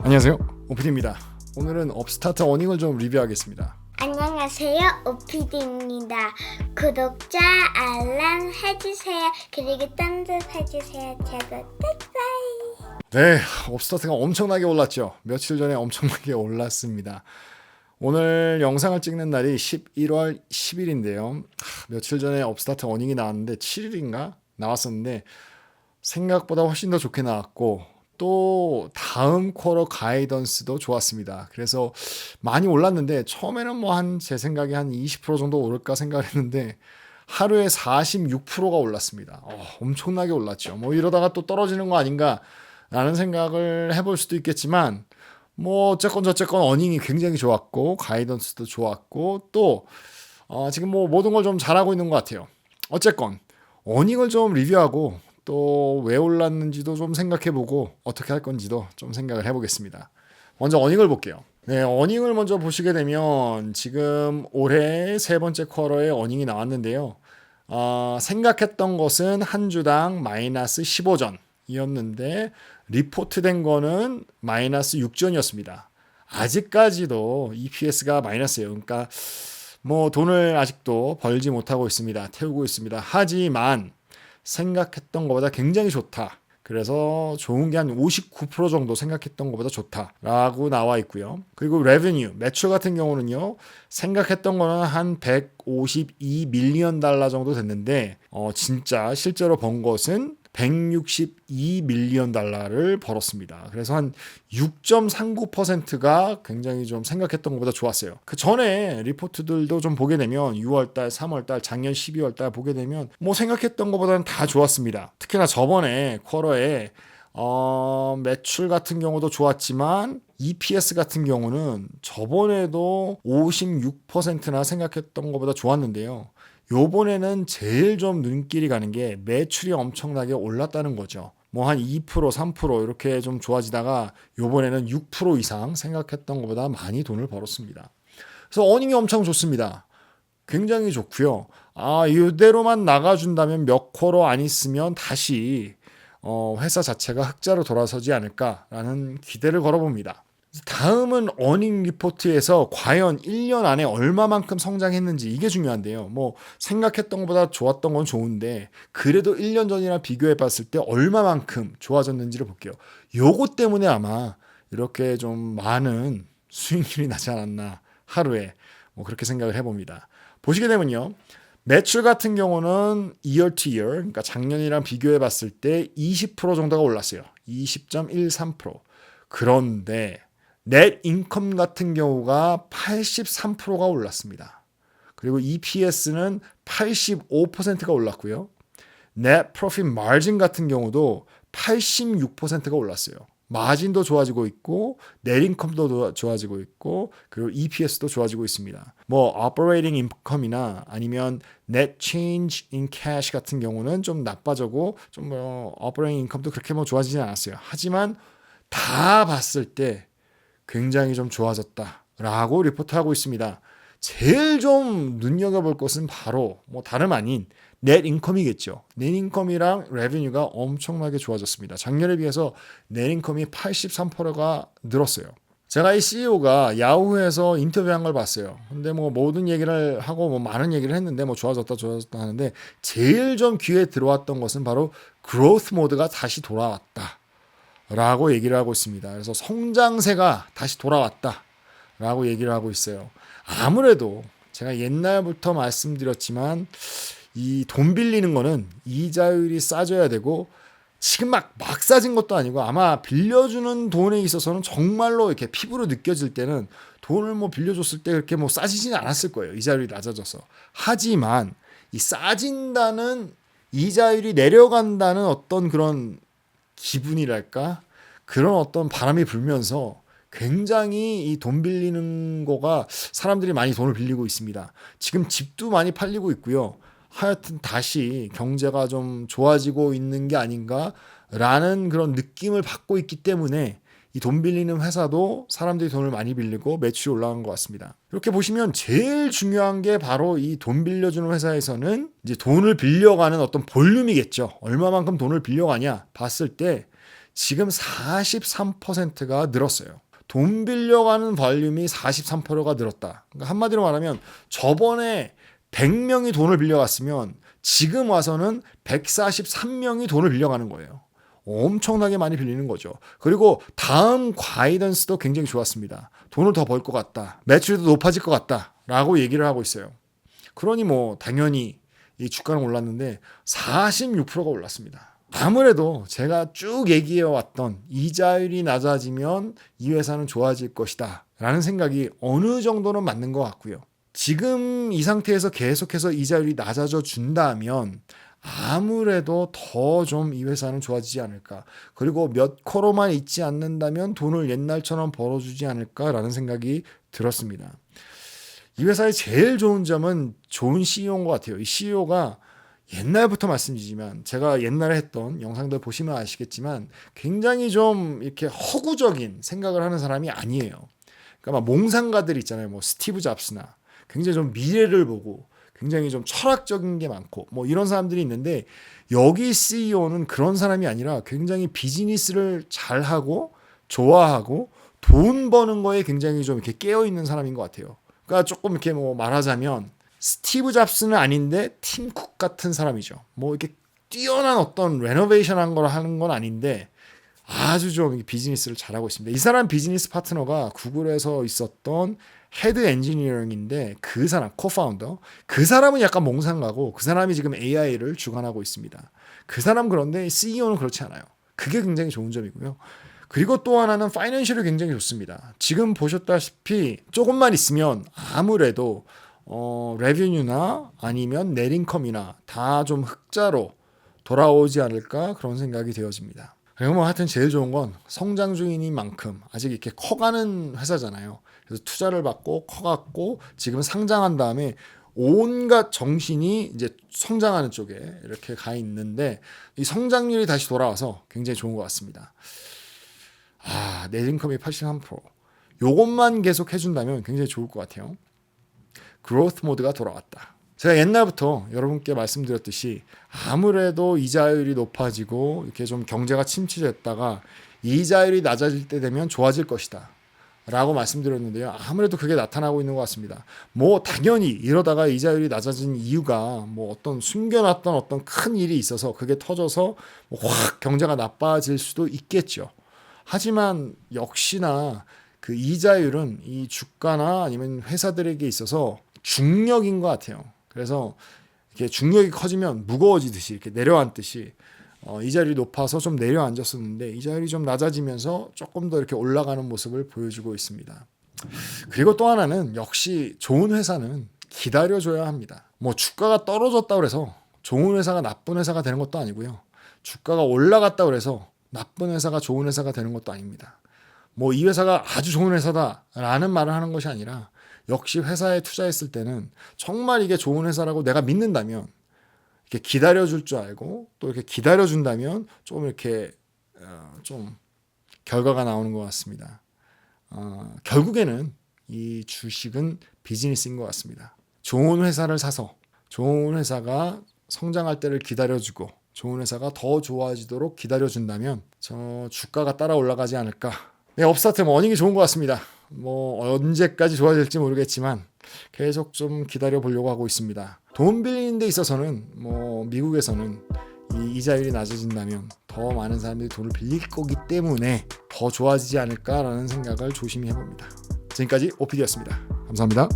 안녕하세요, 오피디입니다. 오늘은 업스타트 어닝을 좀 리뷰하겠습니다. 안녕하세요, 오피디입니다. 구독자 알람 해주세요. 그리고 딴짓 해주세요. 제가 뜯어요. 네, 업스타트가 엄청나게 올랐죠. 며칠 전에 엄청나게 올랐습니다. 오늘 영상을 찍는 날이 11월 10일인데요. 며칠 전에 업스타트 어닝이 나왔는데 7일인가 나왔었는데 생각보다 훨씬 더 좋게 나왔고 또 다음 쿼터 가이던스도 좋았습니다. 그래서 많이 올랐는데 처음에는 뭐 제 생각에 한 20% 정도 오를까 생각했는데 하루에 46%가 올랐습니다. 엄청나게 올랐죠. 뭐 이러다가 또 떨어지는 거 아닌가 라는 생각을 해볼 수도 있겠지만 뭐 어쨌건 저쨌건 어닝이 굉장히 좋았고 가이던스도 좋았고 또 지금 뭐 모든 걸 좀 잘하고 있는 것 같아요. 어쨌건 어닝을 좀 리뷰하고 또 왜 올랐는지도 좀 생각해보고 어떻게 할 건지도 좀 생각을 해보겠습니다. 먼저 어닝을 볼게요. 네, 어닝을 먼저 보시게 되면 지금 올해 세 번째 쿼터에 어닝이 나왔는데요. 생각했던 것은 한 주당 마이너스 15전이었는데 리포트된 거는 마이너스 6전이었습니다. 아직까지도 EPS가 마이너스예요. 그러니까 뭐 돈을 아직도 벌지 못하고 있습니다. 태우고 있습니다. 하지만 생각했던 것보다 굉장히 좋다. 그래서 좋은 게 한 59% 정도 생각했던 것보다 좋다라고 나와 있고요. 그리고 레베뉴, 매출 같은 경우는요. 생각했던 거는 한 152 밀리언 달러 정도 됐는데 진짜 실제로 번 것은 162 밀리언 달러를 벌었습니다. 그래서 한 6.39%가 굉장히 좀 생각했던 것보다 좋았어요. 그 전에 리포트들도 좀 보게 되면 6월달, 3월달, 작년 12월달 보게 되면 뭐 생각했던 것보다는 다 좋았습니다. 특히나 저번에 쿼터에 매출 같은 경우도 좋았지만 EPS 같은 경우는 저번에도 56%나 생각했던 것보다 좋았는데요. 요번에는 제일 좀 눈길이 가는 게 매출이 엄청나게 올랐다는 거죠. 뭐 한 2%, 3% 이렇게 좀 좋아지다가 요번에는 6% 이상 생각했던 것보다 많이 돈을 벌었습니다. 그래서 어닝이 엄청 좋습니다. 굉장히 좋고요. 이대로만 나가준다면 몇 쿼터 안 있으면 다시 회사 자체가 흑자로 돌아서지 않을까라는 기대를 걸어봅니다. 다음은 어닝 리포트에서 과연 1년 안에 얼마만큼 성장했는지 이게 중요한데요. 뭐 생각했던 것보다 좋았던 건 좋은데 그래도 1년 전이랑 비교해 봤을 때 얼마만큼 좋아졌는지를 볼게요. 요거 때문에 아마 이렇게 좀 많은 수익률이 나지 않았나 하루에 뭐 그렇게 생각을 해봅니다. 보시게 되면요. 매출 같은 경우는 year to year, 그러니까 작년이랑 비교해 봤을 때 20% 정도가 올랐어요. 20.13%. 그런데 넷 인컴 같은 경우가 83%가 올랐습니다. 그리고 EPS는 85%가 올랐고요. 넷 프로핏 마진 같은 경우도 86%가 올랐어요. 마진도 좋아지고 있고 넷 인컴도 좋아지고 있고 그리고 EPS도 좋아지고 있습니다. 뭐 operating income이나 아니면 net change in cash 같은 경우는 좀 나빠지고 좀 뭐 operating income도 그렇게 뭐 좋아지진 않았어요. 하지만 다 봤을 때 굉장히 좀 좋아졌다라고 리포트하고 있습니다. 제일 좀 눈여겨볼 것은 바로 뭐 다름 아닌 넷 인컴이겠죠. 넷 인컴이랑 레베뉴가 엄청나게 좋아졌습니다. 작년에 비해서 넷 인컴이 83%가 늘었어요. 제가 이 CEO가 야후에서 인터뷰한 걸 봤어요. 근데 뭐 모든 얘기를 하고 뭐 많은 얘기를 했는데 뭐 좋아졌다 하는데 제일 좀 귀에 들어왔던 것은 바로 그로스 모드가 다시 돌아왔다. 라고 얘기를 하고 있습니다. 그래서 성장세가 다시 돌아왔다 라고 얘기를 하고 있어요. 아무래도 제가 옛날부터 말씀드렸지만 이 돈 빌리는 거는 이자율이 싸져야 되고 지금 막 싸진 것도 아니고 아마 빌려주는 돈에 있어서는 정말로 이렇게 피부로 느껴질 때는 돈을 뭐 빌려줬을 때 그렇게 뭐 싸지진 않았을 거예요. 이자율이 낮아져서. 하지만 이 싸진다는 이자율이 내려간다는 어떤 그런 기분이랄까? 그런 어떤 바람이 불면서 굉장히 이 돈 빌리는 거가 사람들이 많이 돈을 빌리고 있습니다. 지금 집도 많이 팔리고 있고요. 하여튼 다시 경제가 좀 좋아지고 있는 게 아닌가라는 그런 느낌을 받고 있기 때문에 이 돈 빌리는 회사도 사람들이 돈을 많이 빌리고 매출이 올라간 것 같습니다. 이렇게 보시면 제일 중요한 게 바로 이 돈 빌려주는 회사에서는 이제 돈을 빌려가는 어떤 볼륨이겠죠. 얼마만큼 돈을 빌려가냐 봤을 때 지금 43%가 늘었어요. 돈 빌려가는 볼륨이 43%가 늘었다. 그러니까 한마디로 말하면 저번에 100명이 돈을 빌려갔으면 지금 와서는 143명이 돈을 빌려가는 거예요. 엄청나게 많이 빌리는 거죠. 그리고 다음 가이던스도 굉장히 좋았습니다. 돈을 더 벌 것 같다. 매출도 높아질 것 같다. 라고 얘기를 하고 있어요. 그러니 뭐 당연히 이 주가는 올랐는데 46%가 올랐습니다. 아무래도 제가 쭉 얘기해 왔던 이자율이 낮아지면 이 회사는 좋아질 것이다 라는 생각이 어느 정도는 맞는 것 같고요. 지금 이 상태에서 계속해서 이자율이 낮아져 준다면 아무래도 더 좀 이 회사는 좋아지지 않을까. 그리고 몇 코로만 있지 않는다면 돈을 옛날처럼 벌어주지 않을까라는 생각이 들었습니다. 이 회사의 제일 좋은 점은 좋은 CEO인 것 같아요. 이 CEO가 옛날부터 말씀드리지만 제가 옛날에 했던 영상들 보시면 아시겠지만 굉장히 좀 이렇게 허구적인 생각을 하는 사람이 아니에요. 그러니까 막 몽상가들 있잖아요. 뭐 스티브 잡스나 굉장히 좀 미래를 보고 굉장히 좀 철학적인 게 많고 뭐 이런 사람들이 있는데 여기 CEO는 그런 사람이 아니라 굉장히 비즈니스를 잘하고 좋아하고 돈 버는 거에 굉장히 좀 이렇게 깨어 있는 사람인 것 같아요. 그러니까 조금 이렇게 뭐 말하자면 스티브 잡스는 아닌데 팀 쿡 같은 사람이죠. 뭐 이렇게 뛰어난 어떤 레노베이션한 걸 하는 건 아닌데 아주 좀 비즈니스를 잘하고 있습니다. 이 사람 비즈니스 파트너가 구글에서 있었던 헤드 엔지니어링인데 그 사람 코파운더 그 사람은 약간 몽상가고 그 사람이 지금 AI를 주관하고 있습니다. 그 사람 그런데 CEO는 그렇지 않아요. 그게 굉장히 좋은 점이고요. 그리고 또 하나는 파이낸셜이 굉장히 좋습니다. 지금 보셨다시피 조금만 있으면 아무래도 레뷰뉴나 아니면 넷인컴이나 다 좀 흑자로 돌아오지 않을까 그런 생각이 되어집니다. 그리고 뭐 하여튼 제일 좋은 건 성장 중인 만큼 아직 이렇게 커가는 회사잖아요. 그래서 투자를 받고 커갔고 지금 상장한 다음에 온갖 정신이 이제 성장하는 쪽에 이렇게 가 있는데 이 성장률이 다시 돌아와서 굉장히 좋은 것 같습니다. 넷인컴이 83%. 요것만 계속 해준다면 굉장히 좋을 것 같아요. 그로스 모드가 돌아왔다. 제가 옛날부터 여러분께 말씀드렸듯이 아무래도 이자율이 높아지고 이렇게 좀 경제가 침체됐다가 이자율이 낮아질 때 되면 좋아질 것이다 라고 말씀드렸는데요. 아무래도 그게 나타나고 있는 것 같습니다. 뭐 당연히 이러다가 이자율이 낮아진 이유가 뭐 어떤 숨겨놨던 어떤 큰 일이 있어서 그게 터져서 확 경제가 나빠질 수도 있겠죠. 하지만 역시나 그 이자율은 이 주가나 아니면 회사들에게 있어서 중력인 것 같아요. 그래서 이렇게 중력이 커지면 무거워지듯이 이렇게 내려앉듯이 이자율이 높아서 좀 내려앉았었는데 이자율이 좀 낮아지면서 조금 더 이렇게 올라가는 모습을 보여주고 있습니다. 그리고 또 하나는 역시 좋은 회사는 기다려줘야 합니다. 뭐 주가가 떨어졌다고 해서 좋은 회사가 나쁜 회사가 되는 것도 아니고요. 주가가 올라갔다고 해서 나쁜 회사가 좋은 회사가 되는 것도 아닙니다. 뭐 이 회사가 아주 좋은 회사다라는 말을 하는 것이 아니라 역시 회사에 투자했을 때는 정말 이게 좋은 회사라고 내가 믿는다면 이렇게 기다려줄 줄 알고 또 이렇게 기다려준다면 좀 이렇게 좀 결과가 나오는 것 같습니다. 결국에는 이 주식은 비즈니스인 것 같습니다. 좋은 회사를 사서 좋은 회사가 성장할 때를 기다려주고 좋은 회사가 더 좋아지도록 기다려준다면 저 주가가 따라 올라가지 않을까. 네, 업스타트 어닝이 좋은 것 같습니다. 뭐 언제까지 좋아질지 모르겠지만 계속 좀 기다려 보려고 하고 있습니다. 돈 빌리는 데 있어서는 뭐 미국에서는 이 이자율이 낮아진다면 더 많은 사람들이 돈을 빌릴 거기 때문에 더 좋아지지 않을까라는 생각을 조심히 해봅니다. 지금까지 OPD였습니다. 감사합니다.